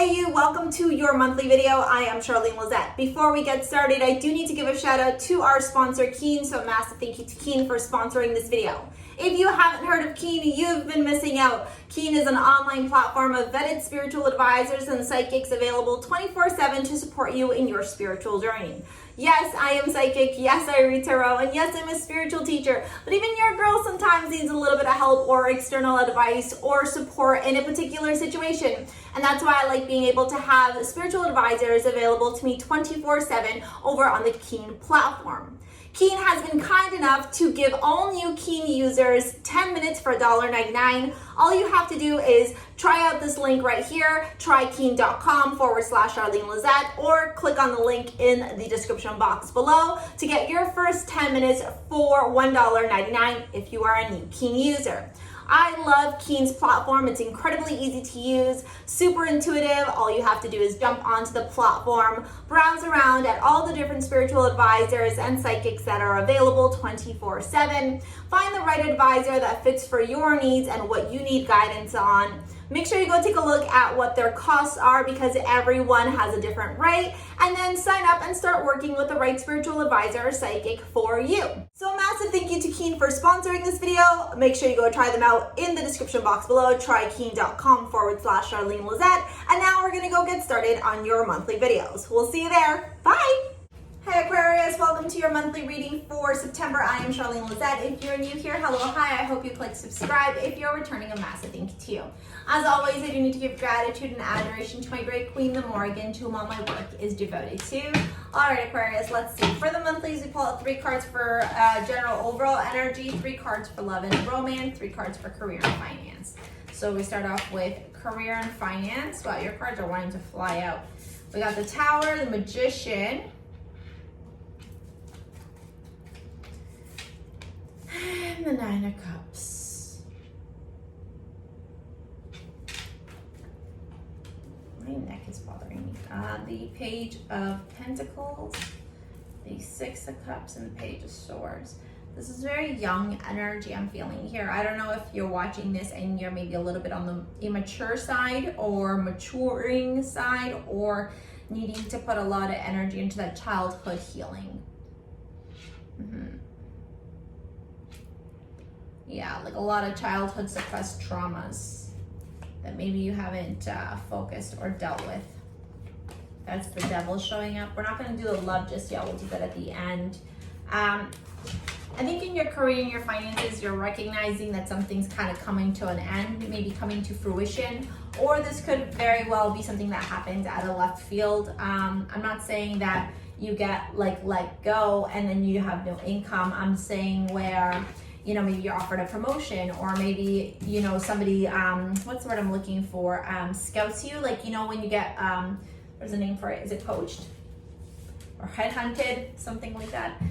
Hey you, welcome to your monthly video. I am Charlene Lizette. Before we get started, I do need to give a shout out to our sponsor Keen, so a massive thank you to Keen for sponsoring this video. If you haven't heard of Keen, you've been missing out. Keen is an online platform of vetted spiritual advisors and psychics available 24/7 to support you in your spiritual journey. Yes, I am psychic. Yes, I read tarot. And yes, I'm a spiritual teacher. But even your girl sometimes needs a little bit of help or external advice or support in a particular situation. And that's why I like being able to have spiritual advisors available to me 24/7 over on the Keen platform. Keen has been kind enough to give all new Keen users 10 minutes for $1.99. All you have to do is try out this link right here, trykeen.com/Charlene Lizette, or click on the link in the description box below to get your first 10 minutes for $1.99 if you are a new Keen user. I love Keen's platform. It's incredibly easy to use, super intuitive. All you have to do is jump onto the platform, browse around at all the different spiritual advisors and psychics that are available 24/7. Find the right advisor that fits for your needs and what you need guidance on. Make sure you go take a look at what their costs are because everyone has a different rate, and then sign up and start working with the right spiritual advisor or psychic for you. So a massive thank you to Keen for sponsoring this video. Make sure you go try them out in the description box below, trykeen.com/Charlene Lizette. And now we're gonna go get started on your monthly videos. We'll see you there. Bye. Hey Aquarius, welcome to your monthly reading for September. I am Charlene Lizette. If you're new here, hello, hi. I hope you click subscribe. If you're returning, a massive thank you to you. As always, I do need to give gratitude and adoration to my great queen, the Morrigan, to whom all my work is devoted to. All right, Aquarius, let's see. For the monthlies, we pull out 3 cards for general overall energy, 3 cards for love and romance, 3 cards for career and finance. So we start off with career and finance. Wow, your cards are wanting to fly out. We got the Tower, the Magician, and the 9 of Cups. My neck is bothering me. The Page of Pentacles, the 6 of Cups, and the Page of Swords. This is very young energy I'm feeling here. I don't know if you're watching this and you're maybe a little bit on the immature side or maturing side, or needing to put a lot of energy into that childhood healing. Yeah, like a lot of childhood suppressed traumas that maybe you haven't focused or dealt with. That's the Devil showing up. We're not going to do the love just yet. We'll do that at the end. I think in your career and your finances, you're recognizing that something's kind of coming to an end, maybe coming to fruition, or this could very well be something that happens out of left field. I'm not saying that you get like let go and then you have no income. I'm saying where, you know, maybe you're offered a promotion, or maybe, you know, somebody, what's the word I'm looking for, scouts you, like, you know, when you get, there's a name for it, is it poached or headhunted, something like that.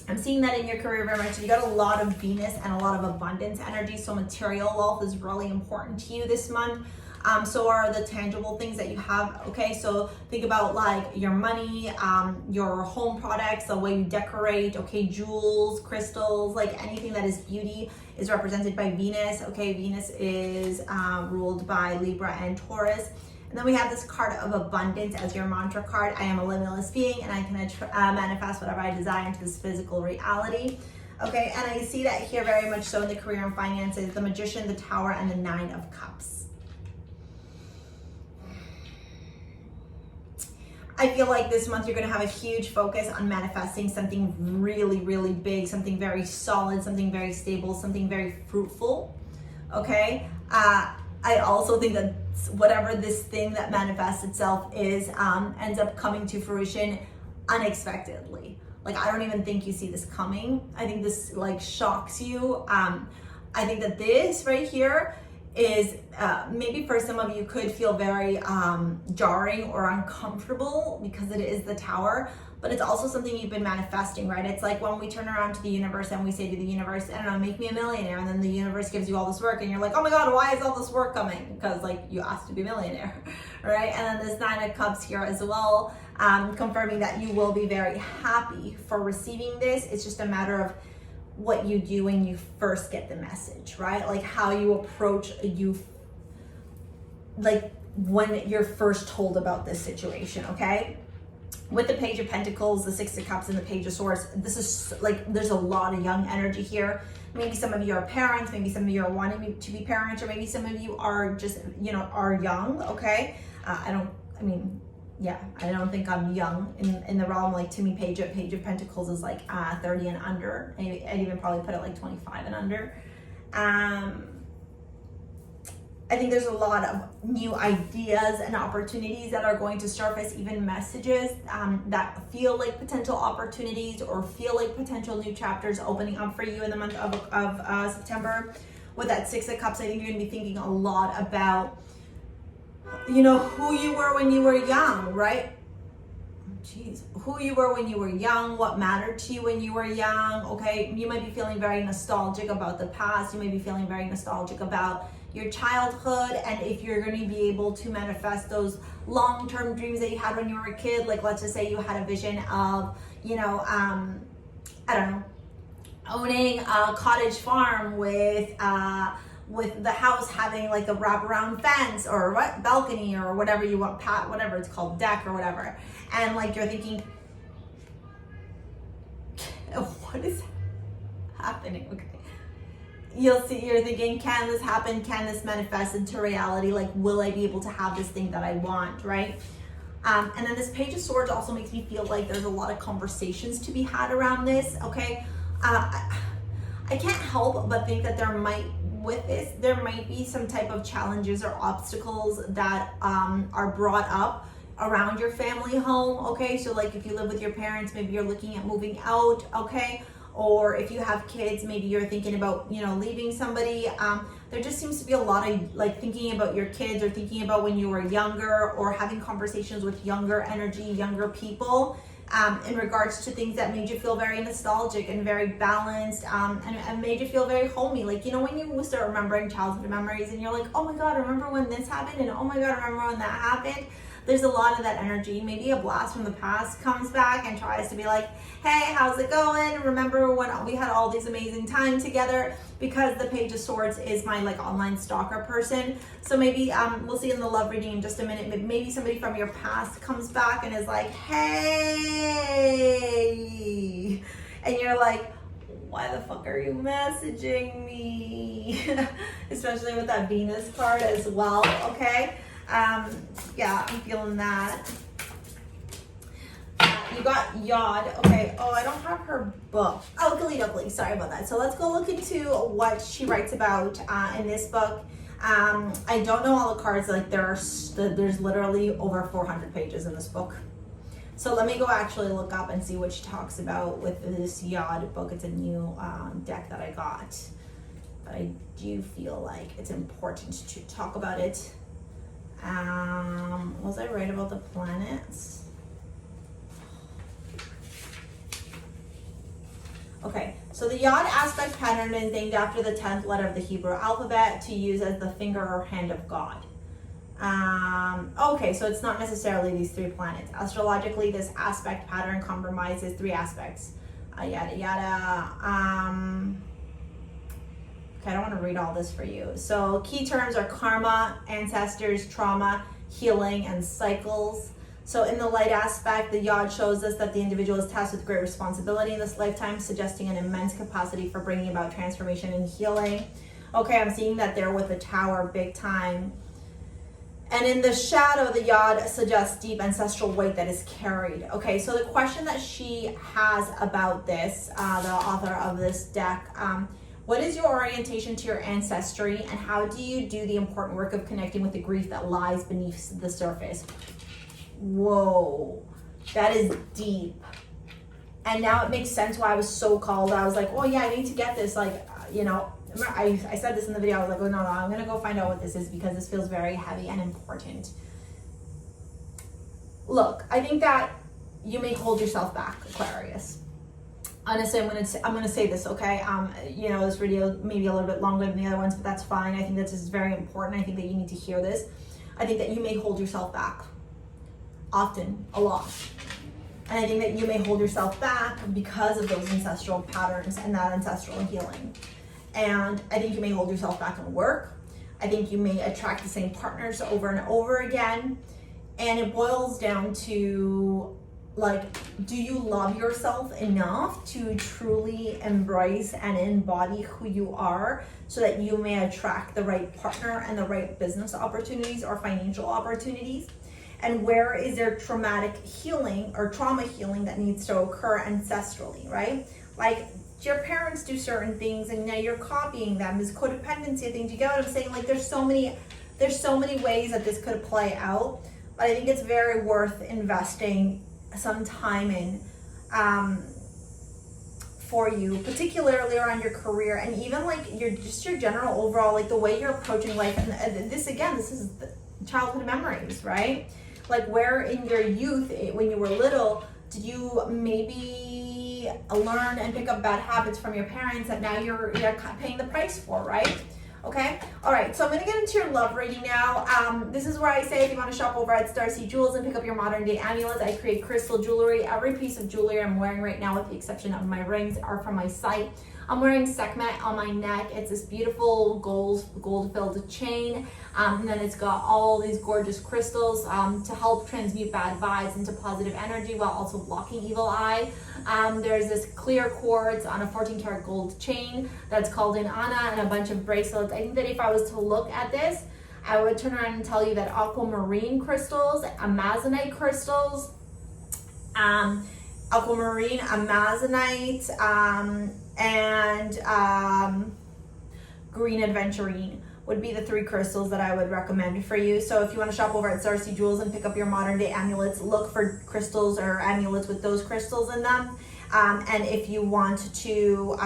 I'm seeing that in your career very much. You got a lot of Venus and a lot of abundance energy, so material wealth is really important to you this month. So are the tangible things that you have, okay? So think about like your money, your home products, the way you decorate, okay? Jewels, crystals, like anything that is beauty is represented by Venus, okay? Venus is ruled by Libra and Taurus. And then we have this card of abundance as your mantra card. I am a limitless being and I can manifest whatever I desire into this physical reality. Okay, and I see that here very much so in the career and finances, the Magician, the Tower, and the 9 of Cups. I feel like this month you're going to have a huge focus on manifesting something really, really big, something very solid, something very stable, something very fruitful, okay? I also think that whatever this thing that manifests itself is ends up coming to fruition unexpectedly. Like, I don't even think you see this coming. I think this like shocks you. I think that this right here is maybe for some of you could feel very jarring or uncomfortable because it is the Tower, but it's also something you've been manifesting, right? It's like when we turn around to the universe and we say to the universe, I don't know, make me a millionaire, and then the universe gives you all this work and you're like, oh my God, why is all this work coming? Because like you asked to be a millionaire, right? And then this 9 of Cups here as well, confirming that you will be very happy for receiving this. It's just a matter of what you do when you first get the message, right? Like how you approach, like when you're first told about this situation, okay? With the Page of Pentacles, the Six of Cups, and the Page of Swords, this is like, there's a lot of young energy here. Maybe some of you are parents, maybe some of you are wanting to be parents, or maybe some of you are just, you know, are young, okay? I don't think I'm young in the realm. Like, to me, Page of Pentacles is like 30 and under. I'd even probably put it like 25 and under. I think there's a lot of new ideas and opportunities that are going to surface, even messages that feel like potential opportunities or feel like potential new chapters opening up for you in the month of September. With that Six of Cups, I think you're gonna be thinking a lot about, you know, who you were when you were young, right? Jeez, who you were when you were young, what mattered to you when you were young, okay? You might be feeling very nostalgic about the past. You may be feeling very nostalgic about your childhood, and if you're going to be able to manifest those long-term dreams that you had when you were a kid, like let's just say you had a vision of, you know, I don't know, owning a cottage farm with the house having like a wraparound fence or what, balcony or whatever you want, whatever it's called, deck or whatever, and like you're thinking, what is happening? Okay. You're thinking, can this happen? Can this manifest into reality? Like, will I be able to have this thing that I want, right? And then this Page of Swords also makes me feel like there's a lot of conversations to be had around this, okay? I can't help but think that there might be some type of challenges or obstacles that are brought up around your family home, okay? So like if you live with your parents, maybe you're looking at moving out, okay? Or if you have kids, maybe you're thinking about, you know, leaving somebody. There just seems to be a lot of like thinking about your kids or thinking about when you were younger, or having conversations with younger energy, younger people in regards to things that made you feel very nostalgic and very balanced and made you feel very homey. Like, you know, when you start remembering childhood memories and you're like, oh my God, remember when this happened? And oh my God, remember when that happened? There's a lot of that energy. Maybe a blast from the past comes back and tries to be like, hey, how's it going? Remember when we had all these amazing time together? Because the Page of Swords is my like online stalker person. So maybe we'll see in the love reading in just a minute, but maybe somebody from your past comes back and is like, hey, and you're like, why the fuck are you messaging me? Especially with that Venus card as well, okay? Yeah, I'm feeling that. You got Yod. Okay. Oh, I don't have her book. Oh, Glee. Sorry about that. So let's go look into what she writes about in this book. I don't know all the cards. Like there's literally over 400 pages in this book. So let me go actually look up and see what she talks about with this Yod book. It's a new deck that I got, but I do feel like it's important to talk about it. Was I right about the planets? Okay, so the Yod aspect pattern is named after the 10th letter of the Hebrew alphabet to use as the finger or hand of God. Okay, so it's not necessarily these three planets. Astrologically, this aspect pattern compromises three aspects. Yada yada. Okay, I don't want to read all this for you. So key terms are karma, ancestors, trauma, healing, and cycles. So in the light aspect, the Yod shows us that the individual is tasked with great responsibility in this lifetime, suggesting an immense capacity for bringing about transformation and healing. Okay, I'm seeing that there with the Tower big time. And in the shadow, the Yod suggests deep ancestral weight that is carried. Okay, so the question that she has about this, the author of this deck, what is your orientation to your ancestry, and how do you do the important work of connecting with the grief that lies beneath the surface? Whoa, that is deep. And now it makes sense why I was so called. I was like, oh yeah, I need to get this. Like, you know, I said this in the video. I was like, oh no, I'm gonna go find out what this is because this feels very heavy and important. Look, I think that you may hold yourself back, Aquarius. Honestly, I'm gonna say this, okay? You know, this video may be a little bit longer than the other ones, but that's fine. I think that this is very important. I think that you need to hear this. I think that you may hold yourself back. Often, a lot. And I think that you may hold yourself back because of those ancestral patterns and that ancestral healing. And I think you may hold yourself back in work. I think you may attract the same partners over and over again. And it boils down to, like, do you love yourself enough to truly embrace and embody who you are so that you may attract the right partner and the right business opportunities or financial opportunities? And where is there traumatic healing or trauma healing that needs to occur ancestrally, right? Like, your parents do certain things and now you're copying them. Is codependency a thing? Do you get what I'm saying? Like, there's so many ways that this could play out, but I think it's very worth investing some time in for you, particularly around your career and even like your general overall, like the way you're approaching life. And this is the childhood memories, right? Like, where in your youth, when you were little, did you maybe learn and pick up bad habits from your parents that now you're paying the price for, right? Okay, all right, so I'm gonna get into your love reading now. This is where I say if you wanna shop over at STARSEA Jewels and pick up your modern day amulets, I create crystal jewelry. Every piece of jewelry I'm wearing right now, with the exception of my rings, are from my site. I'm wearing Sekhmet on my neck. It's this beautiful gold-filled chain, and then it's got all these gorgeous crystals to help transmute bad vibes into positive energy while also blocking evil eye. There's this clear quartz on a 14-karat gold chain that's called in Anna, and a bunch of bracelets. I think that if I was to look at this, I would turn around and tell you that aquamarine crystals, amazonite crystals, aquamarine, amazonite, and green aventurine would be the 3 crystals that I would recommend for you. So if you want to shop over at STARSEA Jewels and pick up your modern day amulets, look for crystals or amulets with those crystals in them. And if you want to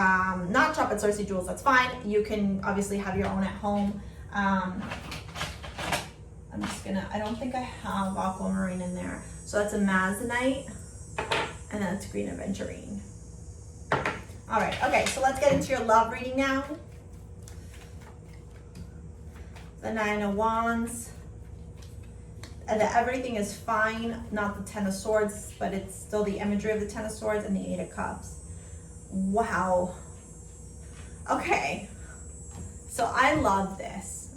not shop at STARSEA Jewels, that's fine. You can obviously have your own at home. I don't think I have aquamarine in there. So that's amazonite, and then it's green aventurine. All right, okay, so let's get into your love reading now. The 9 of Wands. And everything is fine, not the 10 of Swords, but it's still the imagery of the 10 of Swords and the 8 of Cups. Wow. Okay, so I love this.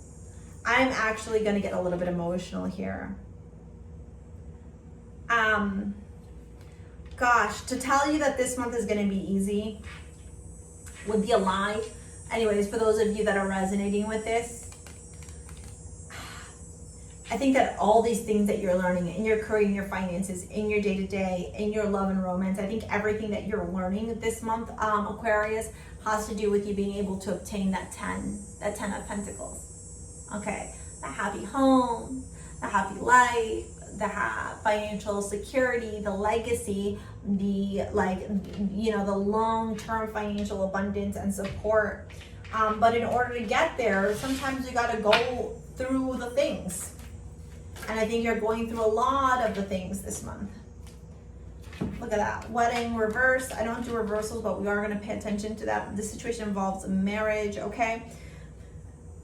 I'm actually gonna get a little bit emotional here. Gosh, to tell you that this month is gonna be easy would be a lie. Anyways, for those of you that are resonating with this, I think that all these things that you're learning in your career, in your finances, in your day-to-day, in your love and romance, I think everything that you're learning this month, Aquarius, has to do with you being able to obtain that 10 of Pentacles. Okay, the happy home, the happy life, the financial security, the legacy, the the long-term financial abundance and support. But in order to get there, sometimes you got to go through the things. And I think you're going through a lot of the things this month. Look at that. Wedding reverse. I don't do reversals, but we are going to pay attention to that. This situation involves marriage, okay?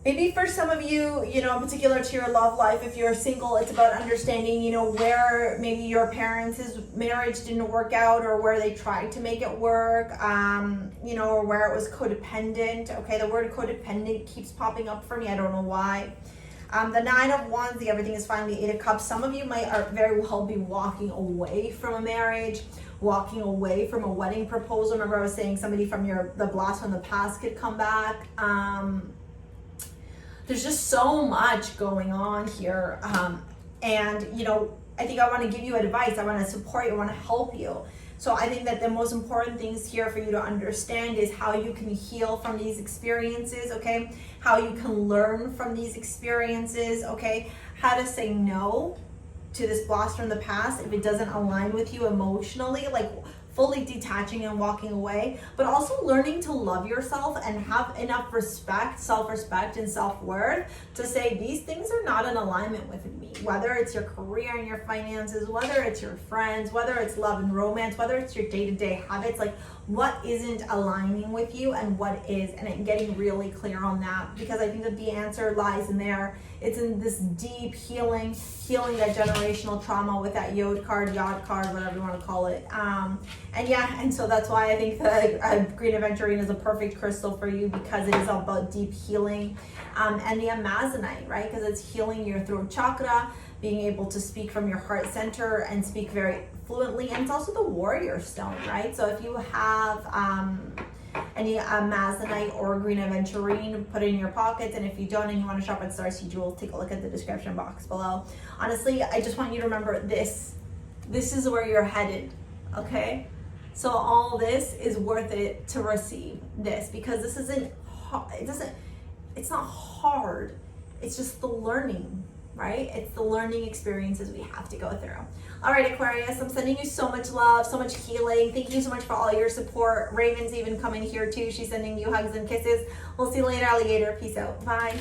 Maybe for some of you, in particular to your love life, if you're single, it's about understanding, where maybe your parents' marriage didn't work out, or where they tried to make it work, or where it was codependent. Okay, the word codependent keeps popping up for me. I don't know why. The 9 of Wands, the everything is fine, the 8 of Cups. Some of you might very well be walking away from a marriage, walking away from a wedding proposal. Remember I was saying somebody from the blast from the past could come back. There's just so much going on here. And I think I want to give you advice. I want to support you. I want to help you. So I think that the most important things here for you to understand is how you can heal from these experiences, okay? How you can learn from these experiences, okay? How to say no to this blast from the past if it doesn't align with you emotionally, like fully detaching and walking away, but also learning to love yourself and have enough respect, self-respect and self-worth to say these things are not in alignment with me, whether it's your career and your finances, whether it's your friends, whether it's love and romance, whether it's your day-to-day habits, like what isn't aligning with you and what is, and getting really clear on that, because I think that the answer lies in there. It's in this deep healing healing that generational trauma with that yod card, whatever you want to call it. And yeah, and so that's why I think the green aventurine is a perfect crystal for you, because it is all about deep healing. And the amazonite, right? Because it's healing your throat chakra, being able to speak from your heart center and speak very fluently. And it's also the warrior stone, right? So if you have any amazonite or green aventurine, put it in your pockets. And if you don't and you want to shop at STARSEA Jewels, take a look at the description box below. Honestly, I just want you to remember this. This is where you're headed, okay? So all this is worth it to receive this, because this isn't, it's not hard. It's just the learning, right? It's the learning experiences we have to go through. All right, Aquarius, I'm sending you so much love, so much healing. Thank you so much for all your support. Raven's even coming here too. She's sending you hugs and kisses. We'll see you later, alligator. Peace out. Bye.